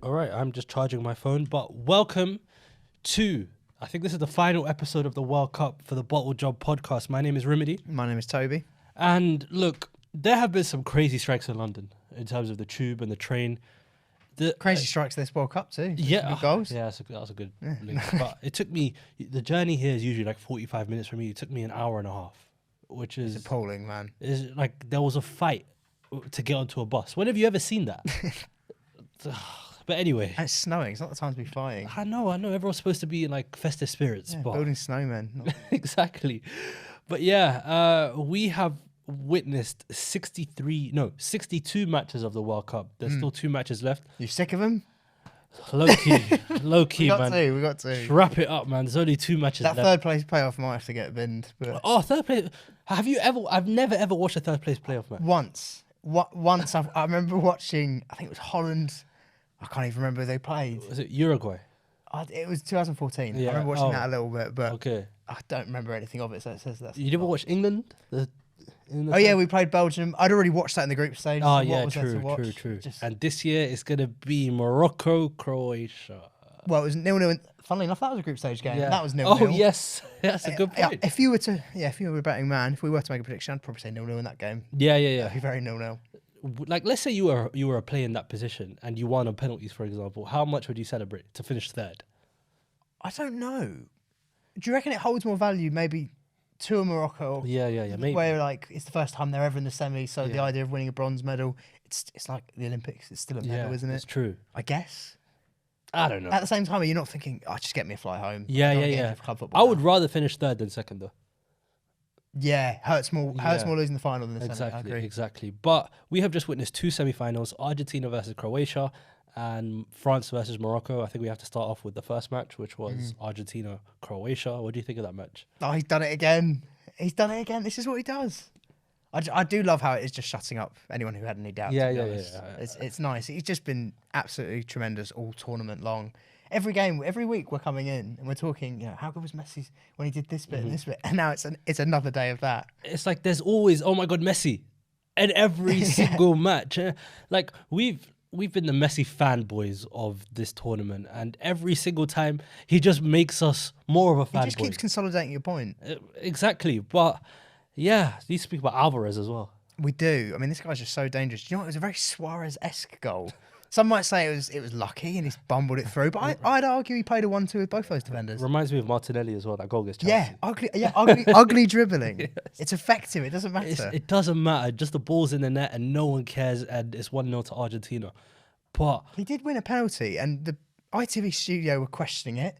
All right, I'm just charging my phone, but welcome to, I think this is the final episode of the World Cup for the BottleJob podcast. My name is Rimedi. My name is Toby. And look, there have been some crazy strikes in London in terms of the tube and the train. Crazy strikes this World Cup too. Yeah. Good goals. Yeah, that was a good link. But it took me, the journey here is usually like 45 minutes for me. It took me an hour and a half, which is... It's appalling, man. Is like there was a fight to get onto a bus. When have you ever seen that? But anyway. And it's snowing. It's not the time to be fighting. I know. Everyone's supposed to be in like festive spirits. Yeah, but building snowmen. exactly. But yeah, we have witnessed 62 matches of the World Cup. There's still 2 matches left. You sick of them? Low key, man. We got to. Just wrap it up, man. There's only 2 matches That left. third place playoff might have to get binned. But Oh, third place. Have you ever? I've never ever watched a third place playoff match. once I remember watching, I think it was Holland. I can't even remember who they played. Was it Uruguay? It was 2014. Yeah. I remember watching that a little bit, but Okay. I don't remember anything of it, so it says that. You never watch England? Oh yeah, we played Belgium. I'd already watched that in the group stage. Oh so yeah, what was there to watch? true. Just- And this year it's gonna be Morocco, Croatia. Well, it was 0-0. Funnily enough, that was a group stage game. Yeah. That was 0-0. Oh yes, that's a good Yeah, point. if you were a betting man, if we were to make a prediction, I'd probably say 0-0 in that game. Yeah. It'd be very 0-0. Like, let's say you were a player in that position and you won on penalties, for example. How much would you celebrate to finish third? I don't know. Do you reckon it holds more value maybe to a Morocco? Yeah, maybe. Where like it's the first time they're ever in the semi, so the Yeah. idea of winning a bronze medal, it's like the Olympics. It's still a medal, isn't It's it? true. I guess. I don't know. At the same time, you're not thinking, "Oh, just get me a fly home." Yeah. Club football I now. would rather finish third than second, though. Yeah, hurts more Yeah. losing the final than the semi. I agree. Exactly. But we have just witnessed 2 semi-finals: Argentina versus Croatia and France versus Morocco. I think we have to start off with the first match, which was Argentina-Croatia. What do you think of that match? Oh, he's done it again. This is what he does. I do love how it is just shutting up anyone who had any doubts. Yeah, to be yeah, honest. yeah. It's nice. He's just been absolutely tremendous all tournament long. Every game, every week, we're coming in and we're talking. How good was Messi when he did this bit and this bit, and now it's another day of that. It's like there's always, oh my God, Messi, in every single match. Like we've been the Messi fanboys of this tournament, and every single time he just makes us more of a fanboy. He just keeps consolidating your point. Exactly, but yeah, you speak about Alvarez as well. We do. I mean, this guy's just so dangerous. You know what? It was a very Suarez-esque goal. Some might say it was lucky and he's bumbled it through, but I'd argue he played a 1-2 with both those defenders. Reminds me of Martinelli as well. That goal against Chelsea. Ugly dribbling. Yes. It's effective. It doesn't matter. It doesn't matter. Just the ball's in the net and no one cares, and it's 1-0 to Argentina. But he did win a penalty, and the ITV studio were questioning it.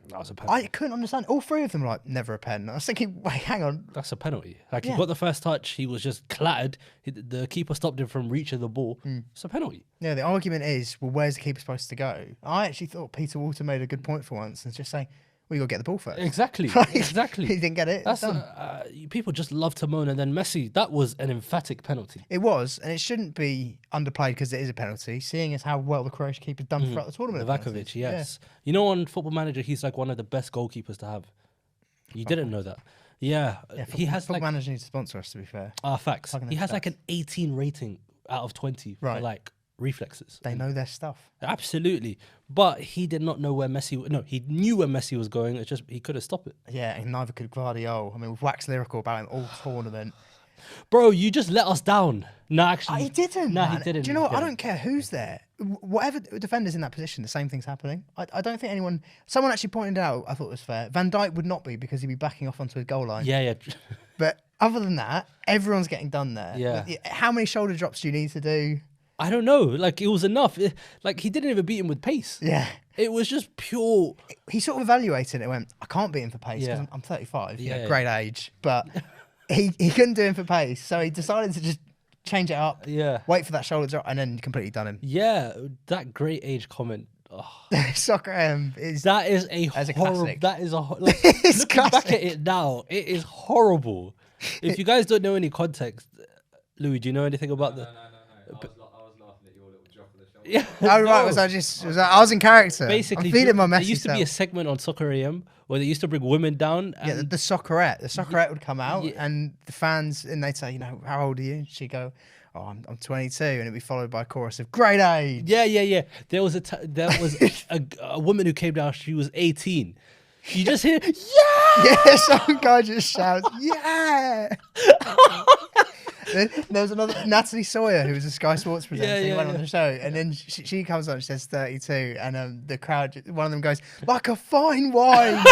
that was a penalty. I couldn't understand. All 3 of them were like, never a pen. I was thinking, wait, hang on. That's a penalty. Like, he Yeah. got the first touch, he was just clattered. The keeper stopped him from reaching the ball. It's a penalty. Yeah, the argument is, well, where's the keeper supposed to go? I actually thought Peter Walter made a good point for once and just saying, well, you got to get the ball first. Exactly. Like, Exactly. He didn't get it. That's Done. people just love to moan, and then Messi, that was an emphatic penalty. It was, and it shouldn't be underplayed because it is a penalty, seeing as how well the Croatian keeper's done throughout the tournament. Novakovic, yes. You know, on Football Manager, he's like one of the best goalkeepers to have. You didn't know that. Yeah. He has Football like... Manager needs to sponsor us, to be fair. Facts. Plugging He in has stats. like an 18 rating out of 20 for Right. like reflexes. They know their stuff. Absolutely. But he did not know where Messi... No, he knew where Messi was going. It's just he couldn't stop it. Yeah, and neither could Guardiola. I mean, we've waxed lyrical about him all tournament. Bro, you just let us down. No, actually... He didn't. No, man. he didn't. Do you know what? I Yeah. don't care who's there. Whatever defender's in that position, the same thing's happening. I don't think anyone... Someone actually pointed out, I thought it was fair, Van Dijk would not be because he'd be backing off onto his goal line. Yeah. But other than that, everyone's getting done there. Yeah. How many shoulder drops do you need to do? I don't know. Like, it was enough. Like, he didn't even beat him with pace. Yeah. It was just pure... He sort of evaluated it and went, I can't beat him for pace because Yeah. I'm 35, Yeah. great age. But he couldn't do him for pace. So he decided to just change it up, Yeah. wait for that shoulder drop, and then completely done him. Yeah, that great age comment. Oh, Soccer is... that is a That's a horrible... classic. That is a... Like, It's looking back classic. at it now, it is horrible. If you guys don't know any context, Louis, do you know anything about the... No. I was laughing at your little drop of the shoulder. Yeah. Oh, right. no. I was in character. Basically, I'm feeling my there Messi used to be a self. segment on Soccer AM where they used to bring women down. Yeah, And the Soccerette. The Soccerette would come out, Yeah. and the fans, and they'd say, how old are you? And she'd go, "Oh, I'm 22," and it'd be followed by a chorus of "Great age." Yeah. There was a woman who came down. She was 18. You just hear, yeah. Yeah, some guy just shouts, "Yeah!" There was another Natalie Sawyer, who was a Sky Sports presenter, who went on the show, and then she comes on, she says 32, and the crowd, one of them goes, "Like a fine wine."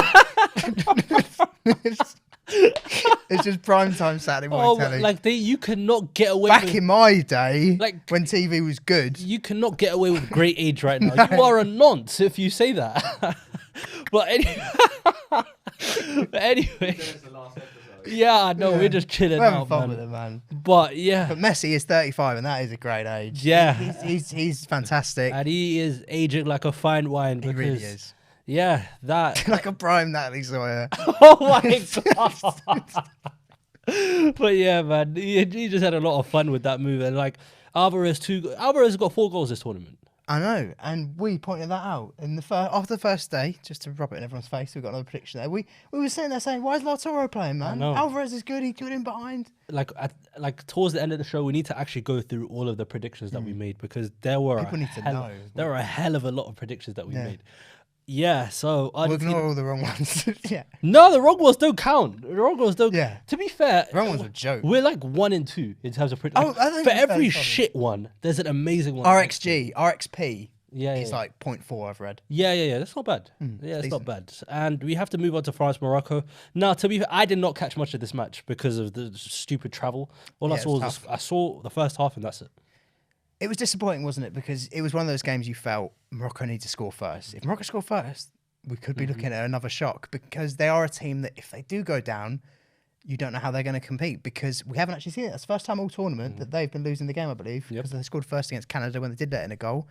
It's just prime time Saturday morning telly. Like you cannot get away Back with, in my day, like, when TV was good. you cannot get away with great age right now. You are a nonce if you say that. But anyway, It's the last episode. yeah, I know, we're just chilling We're having out, fun man. with it, man. But yeah, But Messi is 35, and that is a great age. Yeah. He's fantastic. and he is aging like a fine wine. He Because, really is. Yeah, that. Like a prime Natalie Sawyer. Oh my god. But yeah, man, he just had a lot of fun with that move, and like Alvarez got 4 goals this tournament. I know, and we pointed that out in the after the first day, just to rub it in everyone's face. We got another prediction there. We were sitting there saying, "Why is Lautaro playing, man? know. Alvarez is good. He's good in behind." Like towards the end of the show, we need to actually go through all of the predictions that we made, because there were People need to know. there were a hell of a lot of predictions that we Yeah. made. Yeah, so We'll ignore all the wrong ones. Yeah, no, the wrong ones don't count. The wrong ones don't. Yeah. To be fair, the wrong ones were joke. we're like 1 and 2 in terms of Oh, I think for it's every 35. shit one, there's an amazing one. RXG, RXP. Yeah, It's yeah. like 0.4. I've read. Yeah. That's not bad. Yeah, it's not bad. And we have to move on to France, Morocco. Now, to be fair, I did not catch much of this match because of the stupid travel. All I Yeah, it saw was was tough. I saw the first half, and that's it. It was disappointing, wasn't it? Because it was one of those games you felt Morocco need to score first. If Morocco score first, we could be looking at another shock, because they are a team that if they do go down, you don't know how they're going to compete, because we haven't actually seen it. It's the first time all tournament that they've been losing the game, I believe, because they scored first against Canada when they did let in a goal.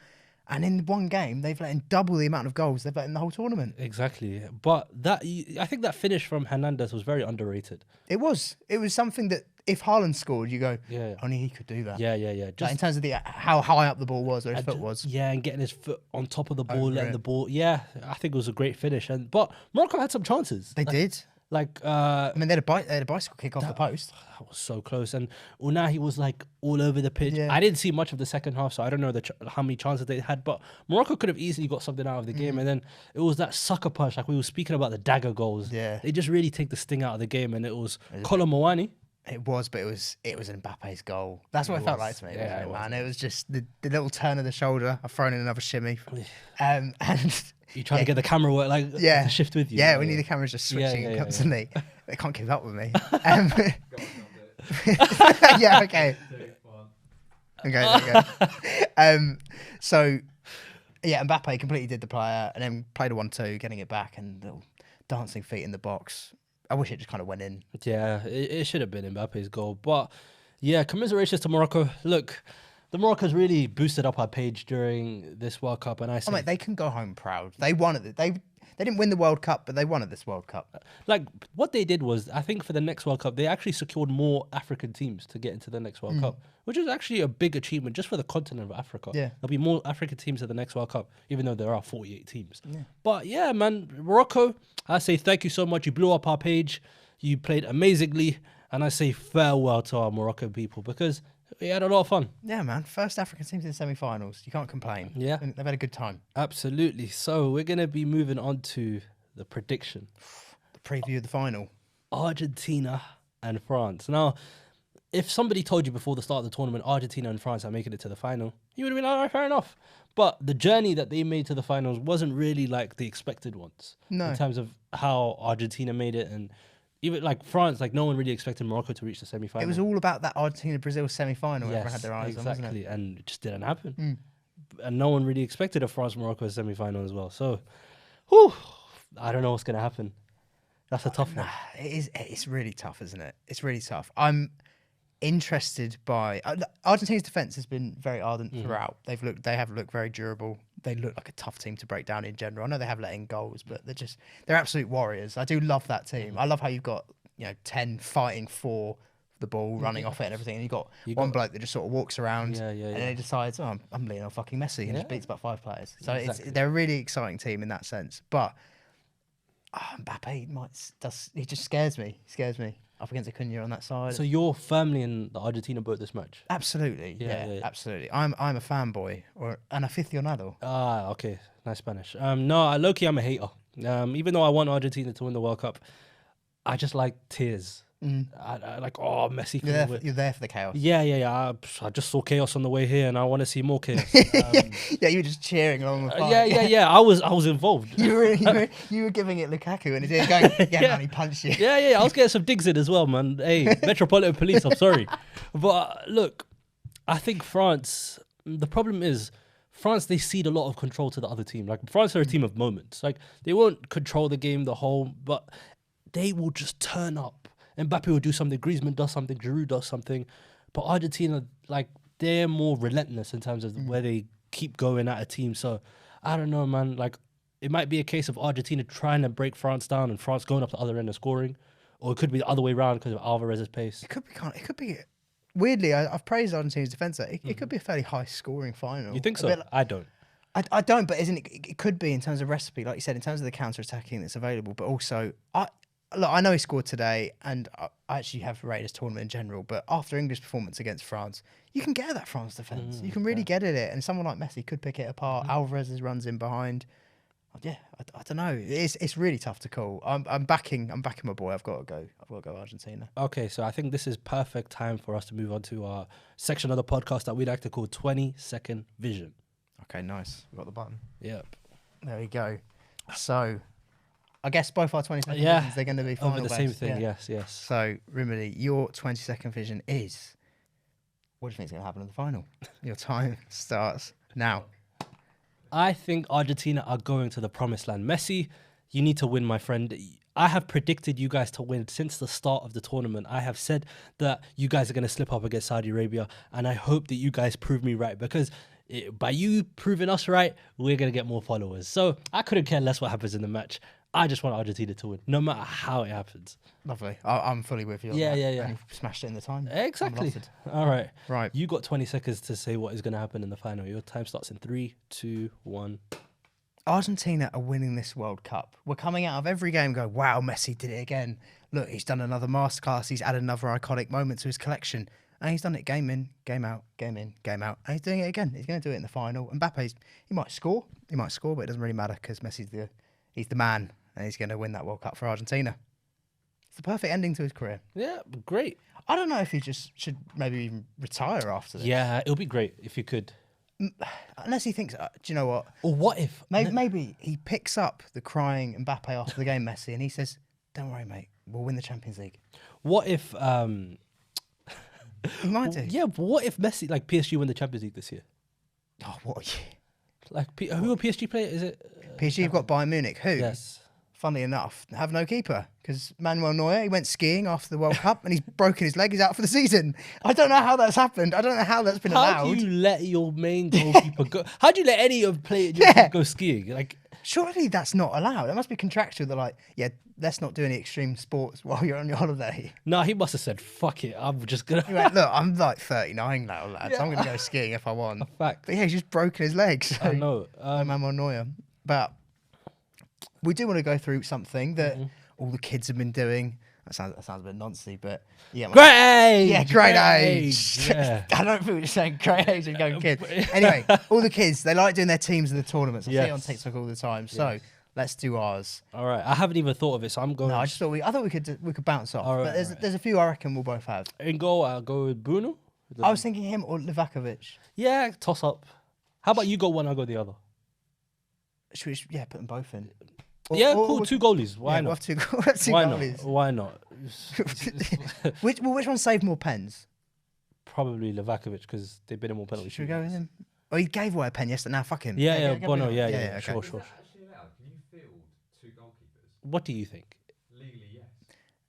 And in one game, they've let in double the amount of goals they've let in the whole tournament. Exactly. But I think that finish from Hernandez was very underrated. It was something that if Haaland scored, you go, Yeah. only he could do that. Yeah. Like in terms of how high up the ball was, or his foot was. Yeah, and getting his foot on top of the ball, Over letting it. the ball. Yeah, I think it was a great finish. But Morocco had some chances. They did. Like I mean, they had a bicycle kick off the post. that was so close. And Unai, was like all over the pitch. Yeah. I didn't see much of the second half, so I don't know how many chances they had. But Morocco could have easily got something out of the game. And then it was that sucker punch, like we were speaking about the dagger goals. Yeah. They just really take the sting out of the game. And it was Kolo Muani. It was, but it was Mbappe's goal. That's what it felt like to me, Yeah, wasn't it it, man? It was just the little turn of the shoulder. I've thrown in another shimmy. And You trying to get the camera work, like to shift with you. Yeah, we need the cameras just Yeah, switching yeah. constantly. They can't keep up with me. Go on, John, do it. Yeah, okay. 2, 1. Okay, there you go. So, yeah, Mbappe completely did the player and then played a 1-2, getting it back, and little dancing feet in the box. I wish it just kind of went in. Yeah, it should have been Mbappe's goal. But yeah, commiserations to Morocco. Look, the Morocco's really boosted up our page during this World Cup, and I Oh, say, mate, they can go home proud. They won it. They didn't win the World Cup, but they won at this World Cup. like, what they did was, I think for the next World Cup, they actually secured more African teams to get into the next World Cup, which is actually a big achievement just for the continent of Africa. Yeah. There'll be more African teams at the next World Cup, even though there are 48 teams. Yeah. But yeah, man, Morocco, I say thank you so much. You blew up our page. You played amazingly. And I say farewell to our Moroccan people, because we had a lot of fun. Yeah, man. First African teams in the semi-finals. You can't complain. Yeah. They've had a good time. Absolutely. So we're going to be moving on to the prediction. The preview of the final. Argentina and France. Now, if somebody told you before the start of the tournament, Argentina and France are making it to the final, you would have been all right, fair enough. But the journey that they made to the finals wasn't really like the expected ones. No. In terms of how Argentina made it, and even like France, like no one really expected Morocco to reach the semi-final. It was all about that Argentina-Brazil semi-final. Everyone had their eyes on, wasn't exactly, it? and it just didn't happen. And no one really expected a France-Morocco semi-final as well. So, whew, I don't know what's going to happen. That's a tough one. It's really tough, isn't it? It's really tough. I'm interested by Argentina's defense has been very ardent throughout. They have looked very durable. They look like a tough team to break down in general. I know they have let in goals, but they're absolute warriors. I do love that team. I love how you've got 10 fighting for the ball, running off it and everything, and you've got one bloke that just sort of walks around and then he decides, oh, I'm leaning on fucking Messi, and just beats about 5 players. So they're a really exciting team in that sense. But Mbappe he just scares me. up against Acuna on that side. So you're firmly in the Argentina boat this match. Absolutely, Yeah. absolutely. I'm a fanboy or an aficionado. Ah, okay, nice Spanish. No, low-key, I'm a hater. Even though I want Argentina to win the World Cup, I just like tears. I like, oh, Messi. You're there for the chaos. Yeah. I just saw chaos on the way here, and I want to see more chaos. Yeah, you were just cheering along the fight. Yeah. I was involved. You were giving it Lukaku, and he did going, man, he punched you. Yeah. I was getting some digs in as well, man. Hey, Metropolitan Police, I'm sorry, but look, I think France. The problem is France. They cede a lot of control to the other team. Like France are a team of moments. Like they won't control the game the whole, but they will just turn up. Mbappe will do something, Griezmann does something, Giroud does something. But Argentina, like, they're more relentless in terms of where they keep going at a team. So, I don't know, man. Like, it might be a case of Argentina trying to break France down and France going up the other end and scoring. Or it could be the other way around because of Alvarez's pace. It could be. Weirdly, I've praised Argentina's defence. It could be a fairly high-scoring final. You think so? I don't. I don't, but isn't it could be in terms of recipe, like you said, in terms of the counter-attacking that's available. But also, look, I know he scored today, and I actually have rated his tournament in general, but after England's performance against France, you can get at that France defence. You can really get at it, and someone like Messi could pick it apart. Alvarez runs in behind. Yeah, I don't know. It's really tough to call. I'm backing my boy. I've got to go Argentina. Okay, so I think this is perfect time for us to move on to our section of the podcast that we like to call 20-second vision. Okay, nice. We've got the button. Yep. There we go. So, I guess both our 20-second Yeah, visions, they're going to be final over the best. same thing. Yeah. Yes. So, Rimedi, your 20-second vision is... What do you think is going to happen in the final? Your time starts now. I think Argentina are going to the promised land. Messi, you need to win, my friend. I have predicted you guys to win since the start of the tournament. I have said that you guys are going to slip up against Saudi Arabia, and I hope that you guys prove me right, because by you proving us right, we're going to get more followers. So I couldn't care less what happens in the match. I just want Argentina to win, no matter how it happens. Lovely. I'm fully with you on Yeah. that. Yeah. And you've smashed it in the time. Exactly. I'm flattered. All right. Right. You got 20 seconds to say what is going to happen in the final. Your time starts in 3, 2, 1. Argentina are winning this World Cup. We're coming out of every game and go, wow, Messi did it again. Look, he's done another masterclass. He's added another iconic moment to his collection. And he's done it game in, game out, game in, game out. And he's doing it again. He's going to do it in the final. Mbappe's, he might score, but it doesn't really matter because Messi's he's the man, and he's going to win that World Cup for Argentina. It's the perfect ending to his career. Yeah, great. I don't know if he just should maybe even retire after this. Yeah, it'll be great if you could. Unless he thinks, do you know what? Or what if? Maybe he picks up the crying Mbappe after the game, Messi, and he says, don't worry, mate, we'll win the Champions League. What if... He might do. Yeah, but what if Messi, like PSG, win the Champions League this year? Oh, what a year. Like, who will PSG play? Is it? PSG have got Bayern Munich, who, Yes. funnily enough, have no keeper. Because Manuel Neuer, he went skiing after the World Cup and he's broken his leg. He's out for the season. I don't know how that's happened. I don't know how that's been How allowed. do you let your main goalkeeper go? How do you let any of player go skiing? Like, Surely that's not allowed. It must be contractual. They're like, yeah, let's not do any extreme sports while you're on your holiday. nah, he must have said, "Fuck it, I'm just gonna." He went, look, I'm like 39 now, lads. I'm going to go skiing if I want. Fact. But yeah, he's just broken his leg. So I know. Manuel Neuer. But we do want to go through something that all the kids have been doing. That sounds a bit nonsense, but yeah. Great age. Yeah, great age. Yeah. I don't feel you're saying great age and going kid. Anyway, all the kids, they like doing their teams in the tournaments. I see it on Yes. TikTok all the time. So let's do ours. All right, I haven't even thought of it, so I'm going. No, I thought we could bounce off. All right, but there's a few I reckon we'll both have. in goal, I'll go with Bruno. I was thinking him or Livakovic. Yeah, toss up. How about you go one, I'll go the other? Should we put them both in? Yeah, cool. 2 goalies. Why We'll not? have two Why goalies. not? Why not? Which one saved more pens? Probably Livakovic because they've been in more penalty Should we go with shootouts. him? Oh, he gave away a pen yesterday. Now fuck him. Yeah, go Bono. with him. Yeah. okay. Sure. Is that actually allowed? Can you field 2 goalkeepers? What do you think? Legally, yes.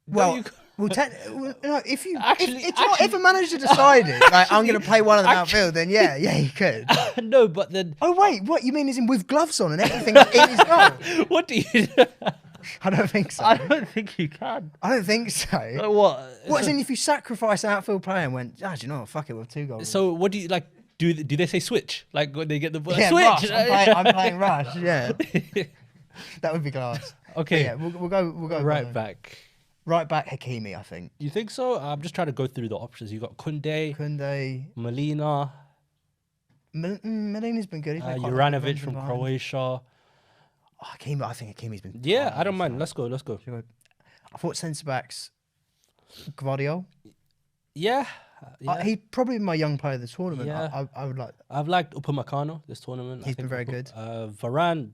Well, you- no, if Actually- if a manager decided like I'm going to play one of the outfield, then yeah, he could. No, but then Oh wait, what you mean? Is in with gloves on and everything in his goal? what do you? I don't think so. I don't think you can. I don't think so. What? What's in if you sacrifice an outfield player and went, do you know what? Fuck it, with 2 goals. So what do you like? Do they say switch? Like when they get the ball? yeah, Switch. Rush. I'm playing Rush. Yeah, that would be class. Okay. Yeah, we'll go Right Bono. back. Right back, Hakimi, I think. You think so? I'm just trying to go through the options. You got Kunde, Kunde. Molina, Medina's been good. He's made quite a few runs Juranovic from behind. Croatia. Oh, Hakimi, I think Hakimi's been. Yeah, fine I don't this mind. time. Let's go. Let's go. I thought centre backs, Gvardiol. Yeah. Yeah. He probably my young player of the tournament. Yeah. I would like. I've liked Upamecano this tournament. He's been very good. Varane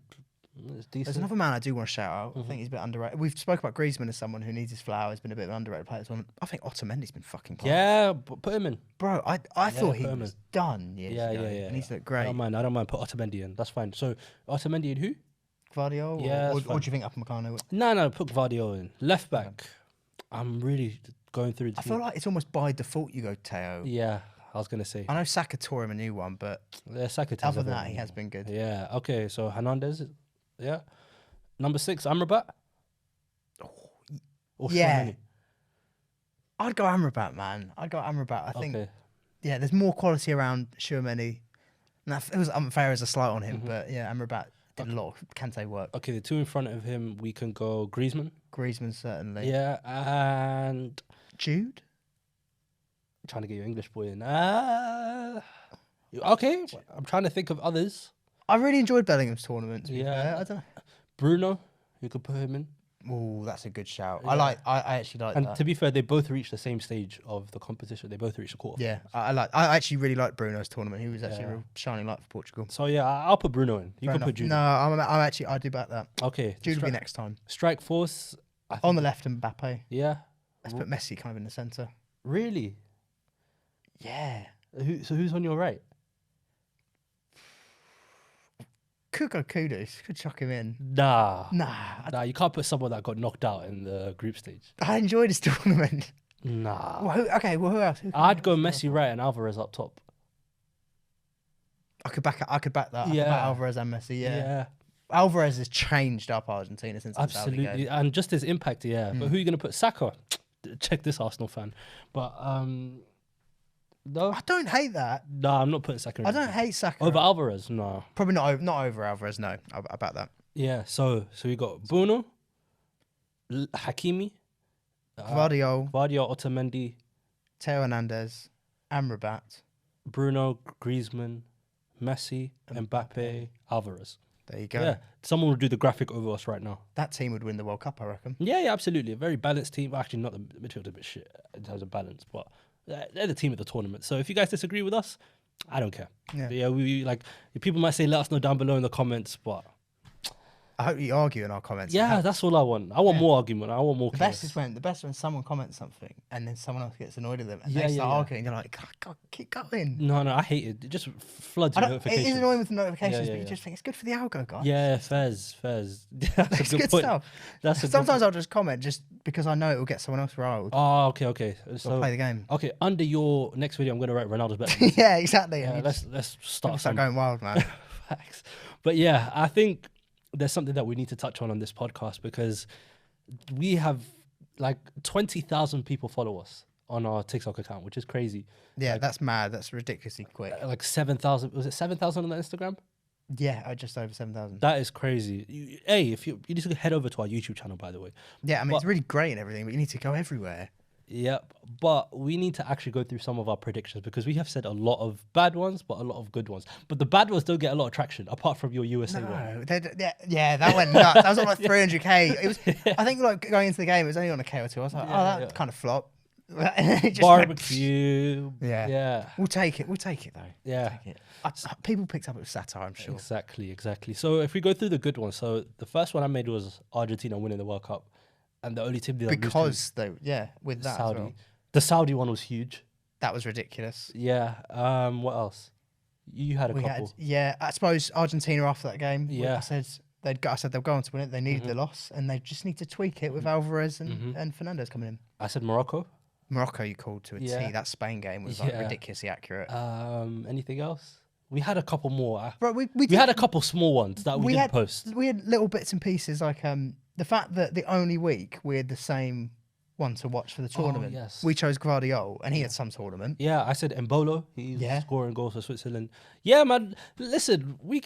is decent. There's another man I do want to shout out. I think he's a bit underrated. We've spoke about Griezmann as someone who needs his flowers. Been a bit of an underrated player. I think Otamendi's been fucking class. Yeah, put him in. Bro, I thought he put him was in. done years Yeah, ago. yeah, yeah. And he's looked I great. don't mind. Put Otamendi in. That's fine. So Otamendi and who? Gvardiol? Yeah, Or that's do you think Upamecano? No. Put Gvardiol in. Left back. I'm really going through. I feel like it's almost by default you go Teo. Yeah, I was gonna say. I know Saka tore him a new one, but Saka other than that, he has been good. Yeah. Okay. So Hernandez. Yeah. Number 6, Amrabat. Or Yeah. Tchouaméni? I'd go Amrabat, man. I'd go Amrabat. I think, Okay. yeah, there's more quality around Tchouaméni. And it was unfair as a slight on him, Mm-hmm. but yeah, Amrabat did a lot of Kante work. Okay. The 2 in front of him, we can go Griezmann. Griezmann, certainly. Yeah. And Jude? trying to get your English boy in. Okay. I'm trying to think of others. I really enjoyed Bellingham's tournament, to be Yeah. fair. I don't Bruno, you could put him in. know. Oh, that's a good shout. Yeah. I actually like And that. to be fair, they both reached the same stage of the competition. They both reached the quarter. Yeah, I actually really liked Bruno's tournament. He was actually Yeah. a real shining light for Portugal. So yeah, I'll put Bruno in. You Fair can enough. put Jude. No, I do back that. Okay. Jude will be next time. Strike force. I think, On the left, Mbappe. yeah. Let's put Messi kind of in the centre. Really? Yeah. So who's on your right? Could go Kudus. Could chuck him in. Nah. Nah, You can't put someone that got knocked out in the group stage. I enjoyed his tournament. Nah. Well, who else? Who can I'd I go put? Messi right and Alvarez up top. I could back that. I could back Yeah. Alvarez and Messi. Yeah. Alvarez has changed up Argentina since the Saudi Absolutely. game. And just his impact, yeah. But who are you going to put? Saka. Check this Arsenal fan. But no. I don't hate that. No, I'm not putting Saka in. I don't hate Saka. Over Alvarez, no. Probably not over Alvarez. No, I back that. Yeah, so we got Bruno, Hakimi, Gvardiol, Otamendi, Teo Hernandez, Amrabat. Bruno, Griezmann, Messi, Mbappe, Alvarez. There you go. Yeah, someone will do the graphic over us right now. That team would win the World Cup, I reckon. Yeah, absolutely. A very balanced team. Well, actually, not the midfield's a bit shit in terms of balance, but they're the team of the tournament. So if you guys disagree with us, I don't care. Yeah. But yeah, we like people might say let us know down below in the comments, but I hope you argue in our comments. yeah, that's all I want. I want more argument. I want more. The best is when someone comments something and then someone else gets annoyed at them and Yeah, they start yeah. arguing. You're like, God, keep going. No, I hate it. It just floods I your don't, it notifications. is annoying with the notifications, Yeah, but you yeah. just think it's good for the algo, guys. Yeah, Fez. That's a It's good good point. stuff. That's a Sometimes I'll just comment just because I know it will get someone else riled. Oh, okay. So So I'll play the game. okay, under your next video, I'm gonna write Ronaldo's better. Yeah, exactly. Yeah, And you let's just start start some going wild, man. facts. But yeah, I think there's something that we need to touch on this podcast because we have like 20,000 people follow us on our TikTok account, which is crazy. Yeah, that's mad. That's ridiculously quick. Like 7,000. Was it 7,000 on the Instagram? Yeah, just over 7,000. That is crazy. If you need to head over to our YouTube channel, by the way. Yeah, I mean, it's But- really great and everything, but you need to go everywhere. Yep, but we need to actually go through some of our predictions because we have said a lot of bad ones, but a lot of good ones. But the bad ones don't get a lot of traction, apart from your USA one. No, yeah, that went nuts. That was on like 300k. It was, I think, like going into the game, it was only on a K or two. I was like, Yeah. kind of flop. And then it just went- Barbecue. Yeah. Yeah. We'll take it. We'll take it though. Yeah. Take it. People picked up it with satire, I'm sure. Exactly. So if we go through the good ones, so the first one I made was Argentina winning the World Cup, and the only team that Because with that Saudi. as well, The Saudi one was huge. that was ridiculous. Yeah. What else? You had a couple. I suppose Argentina after that game. Yeah. I said they'll go on to win it. They needed the loss, and they just need to tweak it with Alvarez and Fernandez coming in. I said Morocco. Morocco, you called to a T. Yeah. That Spain game was like Yeah. ridiculously accurate. Anything else? We had a couple more. Bro, we had a couple small ones that we didn't post. We had little bits and pieces like the fact that the only week we had the same one to watch for the tournament. yes. We chose Gvardiol, and he had some tournament. Yeah, I said Embolo. He's Yeah. scoring goals for Switzerland. Yeah, man. Listen, we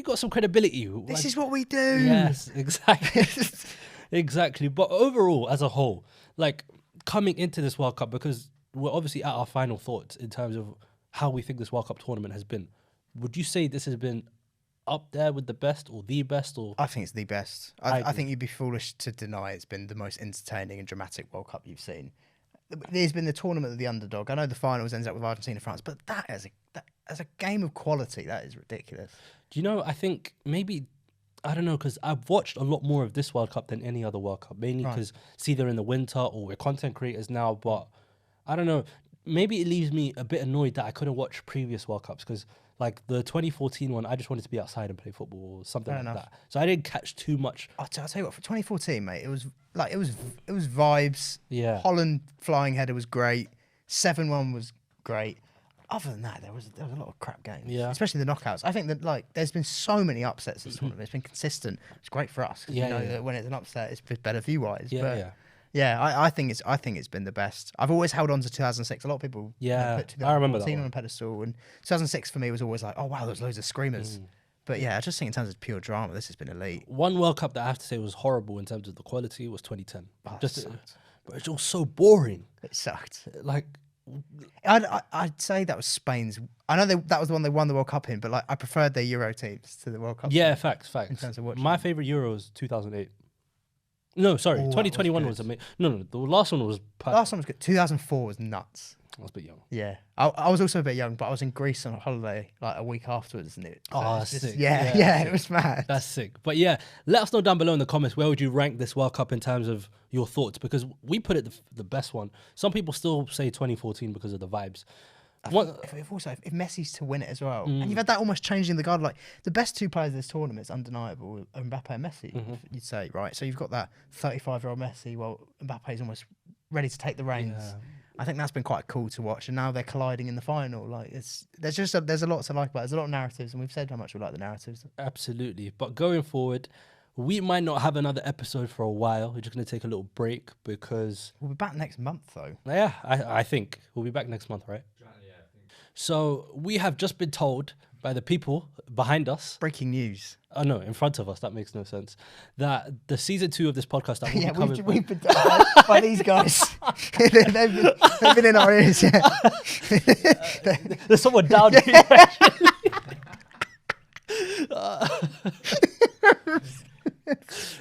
got some credibility. This is what we do. Yes, exactly. Exactly. But overall, as a whole, like coming into this World Cup, because we're obviously at our final thoughts in terms of how we think this World Cup tournament has been. Would you say this has been up there with the best or the best? Or I think it's the best. I I agree. think you'd be foolish to deny it's been the most entertaining and dramatic World Cup you've seen. There's been the tournament of the underdog. I know the finals ends up with Argentina, France, but that as a game of quality, that is ridiculous. do you know? I think maybe. I don't know, because I've watched a lot more of this World Cup than any other World Cup, mainly Right. because it's either in the winter or we're content creators now. But I don't know, maybe it leaves me a bit annoyed that I couldn't watch previous World Cups because, like the 2014 one, I just wanted to be outside and play football or something Fair like enough. that. So I didn't catch too much. I'll tell you what, for 2014, mate, it was vibes. Yeah. Holland flying header was great. 7-1 was great. Other than that, there was a lot of crap games. Yeah. Especially the knockouts. I think that there's been so many upsets this tournament. It's been consistent. It's great for us. 'Cause Yeah, you know yeah. that when it's an upset, it's better view wise. Yeah, but yeah. yeah, I think it's been the best. I've always held on to 2006. A lot of people Yeah, put I remember that 2014 on one. a pedestal, and 2006 for me was always like, oh wow, there's loads of screamers. But yeah, I just think in terms of pure drama, this has been elite. One World Cup that I have to say was horrible in terms of the quality was 2010. Oh, it Just, sucked. but it's all so boring. It sucked. Like, I'd say that was Spain's. I know that was the one they won the World Cup in, but like I preferred their Euro teams to the World Cup. yeah, facts. In terms of watching. My favorite Euro was 2008. No, sorry, Oh, that was 2021 was good. amazing. No, the last one was perfect. Last one was good. 2004 was nuts. I was a bit young. Yeah, I was also a bit young, but I was in Greece on a holiday like a week afterwards, and it. Oh, it's just- sick. Yeah, Yeah, it was mad. That's sick. But yeah, let us know down below in the comments where would you rank this World Cup in terms of your thoughts, because we put it the best one. Some people still say 2014 because of the vibes. One, If Messi's to win it as well, and you've had that almost changing the guard. Like the best two players of this tournament is undeniable, Mbappe and Messi. You'd say, right? So you've got that 35-year-old Messi, while Mbappe's almost ready to take the reins. Yeah. I think that's been quite cool to watch, and now they're colliding in the final. Like there's a lot to like about it. There's a lot of narratives, and we've said how much we like the narratives. absolutely. But going forward, we might not have another episode for a while. We're just going to take a little break because, We'll be back next month though. yeah, I think we'll be back next month, right? Yeah, I think. So we have just been told by the people behind us, Breaking news. oh no, in front of us, that makes no sense, that the season 2 of this podcast that will Yeah, be coming... we've been done by these guys. they've been in our ears. Yeah. There's someone down here. Actually.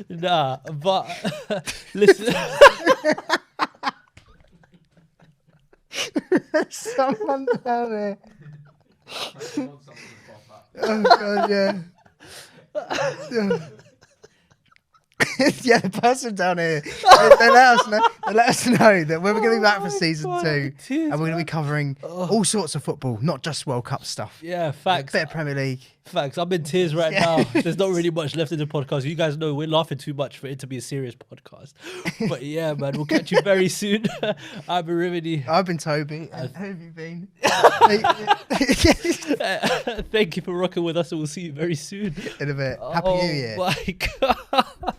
Nah, but listen. Someone down there. I want someone to pop up. Oh god, yeah. Yeah, the person down here. They let us know. They let us know that we're going to be back for season 2, Tears, and we're going to be covering all sorts of football, not just World Cup stuff. Yeah, A facts. bit of Premier League. Facts. I'm in tears right now. There's not really much left in the podcast. You guys know we're laughing too much for it to be a serious podcast. But yeah, man, we'll catch you very soon. I'm Rimedi. I've been Toby. And who have you been? Thank you for rocking with us, and we'll see you very soon. In a bit. Happy New Year. Oh my God.